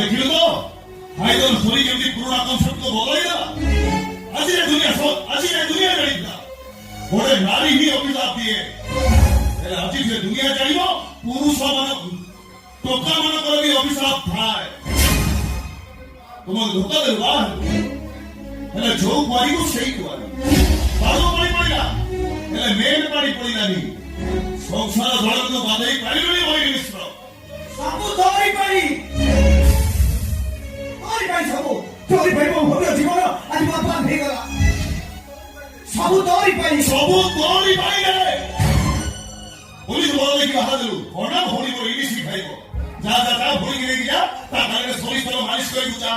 ଦେଖିଲୁ ତ ହାଇଦର ସରି କେମିତି ପୁରୁଣା କନସେପ୍ଟକୁ ବଦଳେଇଦେଲା। ଆଜି ଏ ଦୁନିଆ ଜାଣିଥିଲା ଗୋଟେ ନାରୀ ହିଁ ଅଭିଶାପ ଦିଏ। ହେଲେ ଆଜି ସେ ଦୁନିଆ ଜାଣିବ ପୁରୁଷ ଟୋକା ମାନଙ୍କର ବି ଅଭିଶାପ ଥାଏ। ତୁମକୁ ଧୋକା ଦେବୁ ବାହା ହେଲେ ଯୋଉ କୁଆରୀକୁ ସେଇ କୁଆରୀ ପାଦ ପାଣି ପଡ଼ିଲା ହେଲେ ମେନ୍ ପାଣି ପଡ଼ିଲାନି। ସଂସାର ଜଳକୁ ବାଧେଇ ପାରିଲୁନି ମହିଳୀ ମିଶ୍ର। ସବୁ ତୋରି ପାଇଁ ସବୁ ତୋରି ପାଇଁ ମୋ ଭବ୍ୟ ଜୀବନ ଆଜି ବର୍ବାଦ ହେଇଗଲା। ସବୁ ତୋରି ପାଇଁ ପୋଲିସ ବଳ ଦେଇକି ବାହା ଦେଲୁ କଣ ଭଉଣୀ ମୋର ଇଂଲିଶ ଖାଇବ। ଯା ଭଉଣୀକି ନେଇକି ଯା ତା ଗାଡ଼ିରେ ସୋରିଷ ତେଲ ମାଲିସ କରିବୁ ଯା।